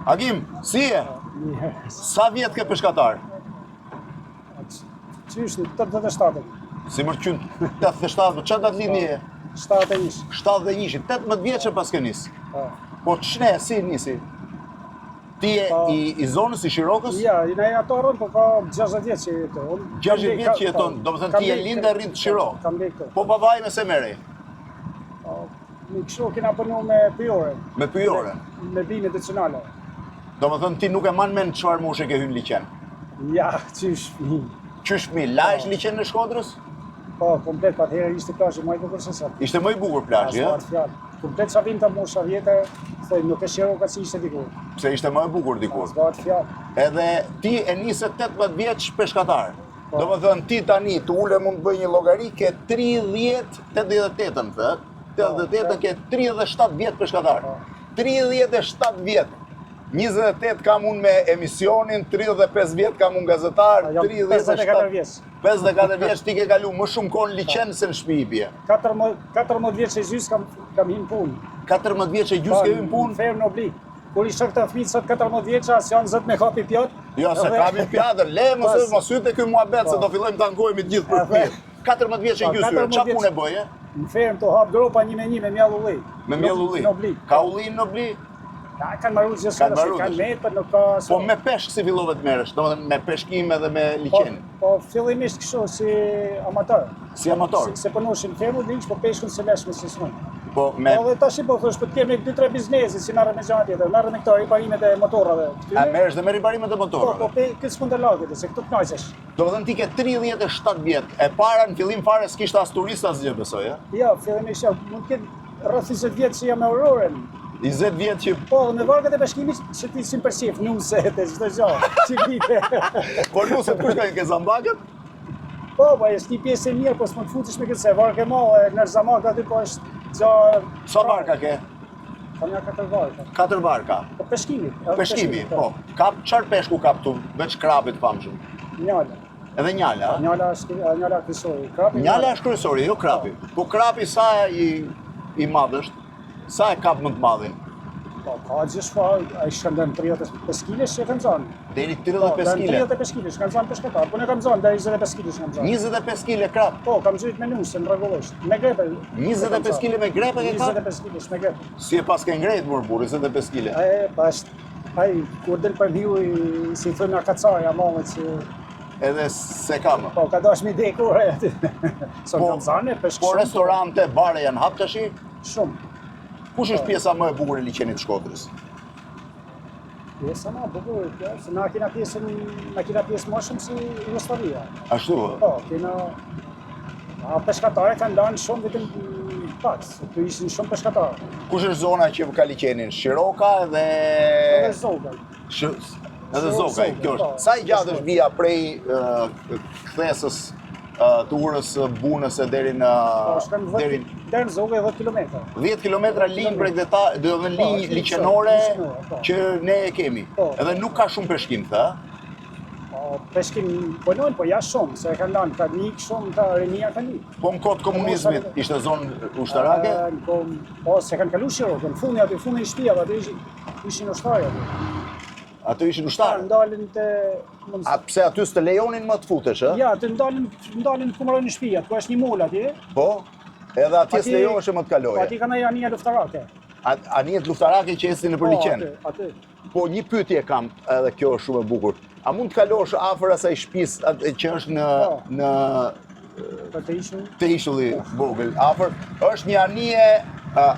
Agim, si e? Sa vjetë ke peshkatar? Qysh, 87. Si mërqynë 87, që datë lidhni e? 71. 71, 18 vjeqe pas ke njësë. Po qne, si njësi? Ti e i zonës, i Shirokës? Ja, i na atorën, po ka 60 vjetë që jeton. 60 vjetë që jeton, do më thënë ti e lindë e rritë të Shirokë. Kam lejtë. Po babai me se mere? Në kështu kena përnu me pyjore. Me pyjore? Me bime adicionale. Do më thënë ti nuk e manë men qëfar moshe ke hynë liqen? Ja, qysh mi. Qysh mi, la ish liqen në Shkodrës? Po, komplet, pa të herë ishte plazhi më i bukur se sot. Ishte më i bukur plazhi, ja? Komplet sa vim të mosha vjetë, thoj, nuk e Shiroka si ishte dikur. Pse ishte më e bukur dikur. Zbat fjallë. Edhe ti e nise 18 vjeç peshkatar. Do më thënë ti tani, të ule mund të bëj një llogari, ke 88-ën, thët. 88 ke 37 vjetë peshkatar. 37 vjetë. 28 kam unë me emisionin, 35 vjetë kam unë gazetar, 54 vjeç. 54 vjeç ti ke kalu më shumë kohë në liqen se në shtëpi bie. 14 vjeç e gjys kam hinë punë. 14 vjeç e gjys ke hynë punë? Ferm në oblik. Kur i shok të fmitë sot 14 vjeqa, si janë zët me kapi pjatë. Jo, se kapi pjatër, le më sytë e këj muhabet, se do fillojmë të angojmë i gjithë për fmitë. 14 vjeç e gjys, qa punë e bëje? Në ferm të hap gropa 1 me 1 me mjall ulli. Me mjall ulli? Në oblik. Ka ulli në oblik? Ja, kanë marrë gjithë kanë metë, për nuk ka... Po me peshk si fillove të merresh, domethënë me peshkim edhe me liqen? Po fillimisht kështu si amator. Si amator? Se punoshin fermu dinç, po peshkun se lesh me si smon. Po me... Po dhe tash po thosh, po të kemi 2-3 biznese, si marrë me gjëra tjetër, marrë me këto riparimet e motorrave. A merresh dhe me riparimet e motorrave? Po, këtë s'mund të lagët, se këtu knajsesh. Domethënë ti ke 37 vjet, e para në fillim fare s'kishte as turist as gjë besoj, a? Jo, fillimisht jo, mund të ketë rreth 20 vjet që jam me Aurorën. 20 vjet që... Po, në vargët e bashkimit që ti si përsif, nuset e çdo gjë, që vite. Po nuset kush ka ke zambakët? Po, është një pjesë e mirë, po s'mund të futesh me këtë se vargë e madhe, në zamak aty po është gjë... Sa varka ke? Kam ja 4 varka. 4 varka? Po peshkimi. Peshkimi, po. Kap, çfarë peshku kap tu, veç krapit famshëm? Njala. Edhe njala? Njala kryesori. Njala është kryesori, jo krapi. Po krapi sa i madh është? Sa e kap më të madhin? Po, ka gjithë ai shkëndën 35 kg që kanë zonë. Deri 35 kg? 35 kg, kanë zonë peshkatar, po ne kam zonë deri 25 kg kanë zonë. 25 kg krap? Po, kam gjuajt me nusën rregullisht. Me grepe. 25 kg me grepe ke kap? 25 kg me grepe. Si e pas ke ngrejt mor burr, 25 kg? Pas ai kur del për hiu si thonë kacaja mamet që edhe se kam. Po, ka dash mi dekore aty. Son kanë zonë peshk. Po restorante, bare janë hap tash? Shumë. Kush është pjesa më e bukur e liqenit të Shkodrës? Pjesa më e bukur, se na kena pjesë më shumë si Jugoslavia. Ashtu? Po, kena... Peshkatarë kanë lanë shumë vetëm pak, të ishin shumë peshkatarë. Kush është zona që ka liqenin? Shiroka edhe... Edhe Zogaj. Edhe Zogaj, kjo është. Sa i gjatë është vija prej kthesës të urës bunës e deri në... Deri në Zogaj 10 km. 10 km linjë prej dhe linjë liqenore që ne e kemi. Edhe nuk ka shumë peshkim, thë? Peshkim punojnë, po ja shumë, se kanë lanë ka nik shumë, ka rinia ka nik. Po në kohë të komunizmit, ishte zonë ushtarake? Po, se kanë kalu Shirokën, fundi aty, fundi i shtëpiave, aty ishin ushtarë aty. Aty ishin ushtarë? Ndalin të... A pse aty s'të lejonin më të futesh, e? Ja, të ndalin të kumërojnë në shtëpia, ku është një mol atje. Po, edhe atje s'lejoheshe më të kaloje? Po, atje kanë anija luftarake. Anijet luftarake që esi në për liqen? Po, aty. Po, një pyetje kam, edhe kjo është shumë e bukur. A mund të kalosh afër asaj shtëpisë që është në Të ishulli vogël, afër? Është një anije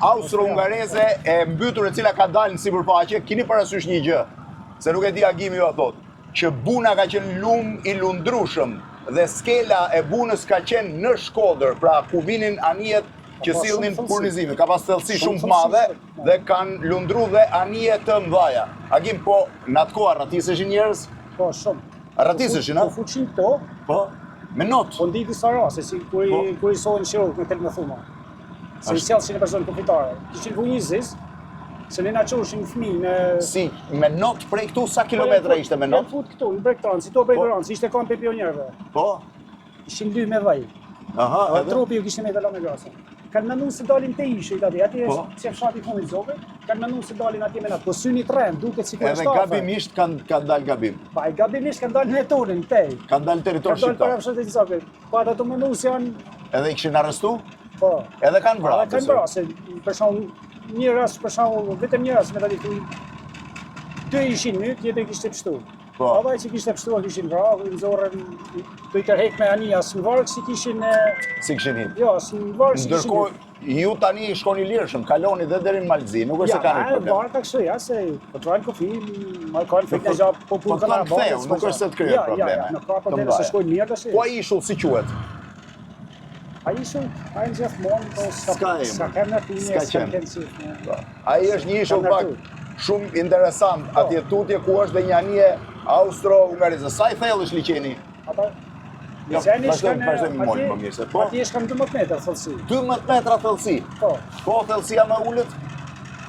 austro-hungareze e mbytur e cila ka dalë në sipërfaqe. Keni parasysh një gjë, se nuk e di Agimi ju a thot, që buna ka qenë lum i lundrushëm dhe skela e bunës ka qenë në Shkodër, pra ku vinin anijet që sillnin furnizime. Ka pas thellësi shumë të madhe dhe kanë lundru dhe anije të mëdhaja. Agim, po në atë kohë arratiseshin njerëz? Po, shumë. Arratiseshin, a? Po fuqin këto. Po, me not. Po ndi disa rase, si kur i sohin Shirokë me tel me thuma. Se i sjellshin e personë konfitare. Kishin vujizis, se ne na çoshin fëmijë në... Si, me not prej këtu, sa kilometra ishte me not? Ne fut këtu, në Bregtan, si to Bregtan, si ishte kampi pionierëve. Po? Ishin dy me vaj. Aha, edhe? Trupi ju kishte me dala me grasa. kanë menduar se dalin te ishit atje. Atje Po. është si fshati i fundit zobe. Kanë menduar se dalin atje me natë. Po syni tren duket sikur Edhe gabimisht kanë dalë gabim. Pa e gabimisht kanë dalë në tonin te. Kanë dalë territor Kanë dalë para shqiptar. fshatit zobe. Po ata të menduar se janë Edhe i kishin arrestu? po. Edhe kanë vrarë. Kanë vrarë se për shembull një rast për shembull vetëm një rast me tani këtu. Dy ishin në, tjetri kishte pështu. Po. Ata që kishte pështuar kishin vrarë, i nxorën do i tërheq me anija në varg si kishin Si kishin hip. jo, në varg si kishin. Ndërkohë, ju tani shkoni lirshëm, kaloni dhe deri në Malzi, nuk është se kanë Ja, problem. varta kështu, ja, se po trajnë kofi, ma kanë fik në gjap, po punë po kanë ktheu, nuk është se të krijet probleme. Ja, nuk ka Të probleme, mbaje. se shkojnë mirë tash. Po ai ishull si quhet? Ai ishull, ai në gjithmonë, po S'ka emër. s'ka kanë aty, S'ka s'ka qenë. kanë si. Ai është një ishull Kanë pak artu. shumë interesant, atje tutje ku është dhe një anije Austro-Hungarizë. Sa i thellë është liçeni? Ata Jo, liçeni vazhdojmë, shkon vazhdojmë më molë, më mirë se po. Atje shkon 12 metra thellësi. 12 metra thellësi. Po. Po thellësia më ulët?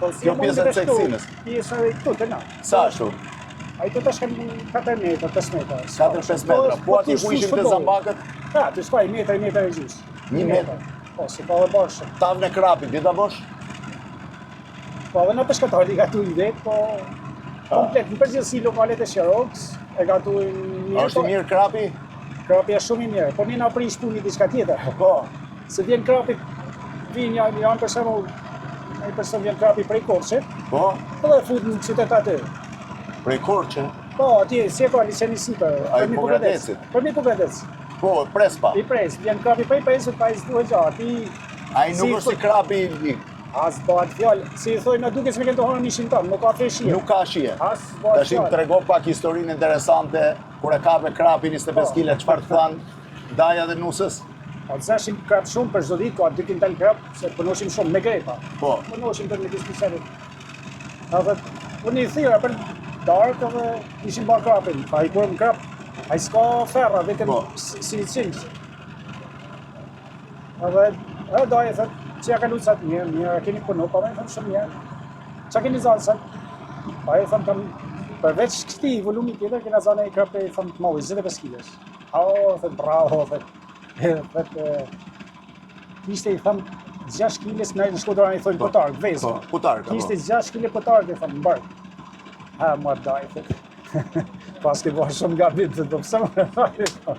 Thellësia Kjo mund pjesa të e shkojë. seksinës. Pjesa e këtu te na. Sa ashtu? Ai të tash kanë 4 metra, 5 metra. 4-5 metra. Po aty ku ishin të zambakët, Ja, të shkoj metra e gjys. Një metër. Po, si ka dhe bashkë. tavën e krapit, di ta bosh? Po, edhe në peshkatari gatu i vetë, po... Komplet, në përgjithësi lokalet e Sharroks, e gatu i mirë, Është i mirë krapi? krapi është shumë i mirë, po një na prish puni diçka tjetër. Po. Se vjen krapi, janë për shembull, një person vjen krapi prej Korçit, Po. po dhe fut në qytet aty. Prej Korçë. Po, atje, si e ka liçeni sipër, Ai për mi Pogradecit. Për mi Pogradec. Po, Prespa. I pres, vjen krapi prej Presit, pa i s'duhet gjatë, Ai nuk është si krapi, As bëhet fjalë, si i thojnë, na duket se me këto hanë ishin tonë, nuk ka feshje. nuk ka shije. As bëhet Tash im fjalë. trego pak historinë interesante, kur e kape krapi 25 kg, çfarë than Daja dhe Nusës? Po të zashin krap shumë për çdo ditë, ka 2 kintal krap, se punoshim shumë me grepa. Po. Punoshim për me dispozicionit. Edhe unë i thira për darkë edhe ishin bërë krapin. Pa i kurëm krap, a i s'ka ferra, vetëm Po. si i cilës. Edhe da e thët, që ja ka lutë sa të mirë, a keni punu, pa me i thëmë shumë mirë. Qa keni zanë sa? Pa i thëmë kam, përveç këti volumi tjetër, kena zanë e krap e thëmë të maui, 25 kilos. Thët, bravo, thët, kishte i thëmë 6 kilos, në Shkodran i thëmë potarë, vezë. Po, putarka, po. Kishte 6 kilo potarë, i thëmë, mbarë. Ha, më daj, thët. Pas ke bërë shumë gabit, thët, po pëse më rëfajë.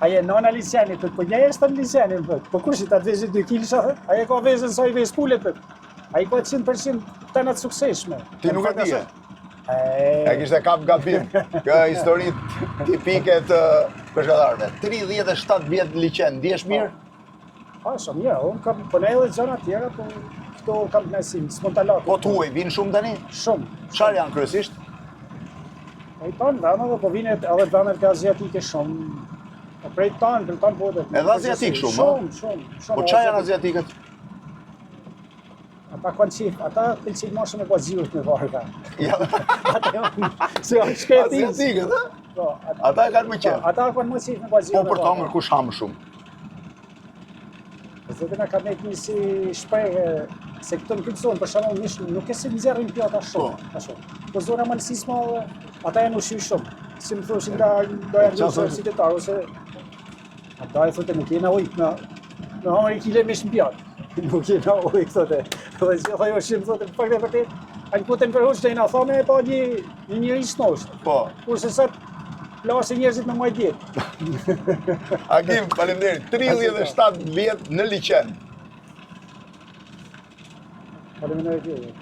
Aje nona liçeni, thët, po nja është të liçeni, thët. Po kush i ta të vezë 2 kilisha, thët? Aje ka vezën sa i vezë pule, thët. Aje ka 100% të në të sukseshme. Ti nuk e dije. E, E kishte kap gabim. Kjo histori tipike të peshkatarëve. 37 vjet liçen, ndihesh mirë? a, shumë mirë, unë kam, po ne edhe gjëra tjera, po këto kam nësim, spontalate. Po tuaj vinë shumë tani? Shumë. Çfarë janë kryesisht? Po i tanë vëmëve, po vine edhe vëmët e azjatike shumë. Po prej tanë botet. Edhe azjatik shumë, Shumë. Po çfarë janë aziatikët? Ata kanë qif, ata pëlqejnë më shumë e bazirët me varga. Ja, Ata janë, se janë shkretin. aziatikët, ë? Po, Ata e kanë më qef. ata kanë më qif me bazirët Po për të hëngër kush ha më shumë? Zotë na ka nekë një si shprehje, se këto në këtë zonë, për shembull, nuk e se nxjerrin pjata shumë, ashtu. Po zona malësisma, ata janë ushqy shumë. Si më thoshin nga doja Çfarë në qytetar, ose ata e thotë nuk jena ujk në hëngër i kile mish në pjatë. Nuk jena ujk, thotë. Dhe që ajo shimë, thotë, në fakt e vërtet, a në kutën për hoqë, na thome e pa një njëri snosht. Po. Kurse sot, plasë njerëzit me maj djetë. Akim, faleminderit. 37 vjet në liçen. Faleminderit.